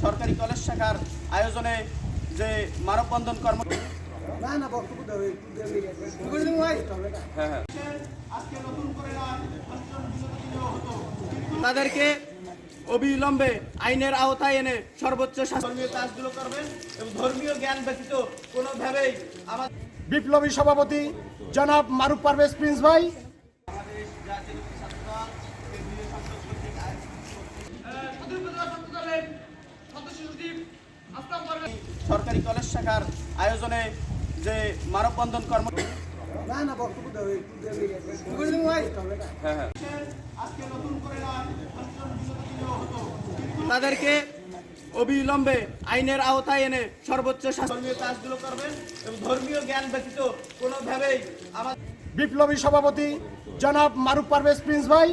সরকারি কলেজ শাখার আয়োজনে যে মানববন্ধন কর্ম তাদেরকে অবিলম্বে আইনের আওতায় এনে সর্বোচ্চ ধর্মীয় কাজগুলো করবেন এবং ধর্মীয় জ্ঞান ব্যতীত কোনোভাবেই আমাদের বিপ্লবী সভাপতি জনাব মারুফ পারভেজ প্রিন্স ভাই, সরকারি কলেজ শাখার আয়োজনে যে মানববন্ধন কর্ম তাদেরকে অবিলম্বে আইনের আওতায় এনে সর্বোচ্চ ধর্মীয় কাজগুলো করবেন এবং ধর্মীয় জ্ঞান ব্যতীত কোনোভাবেই আমাদের বিপ্লবী সভাপতি জনাব মারুফ পারভেজ প্রিন্স ভাই।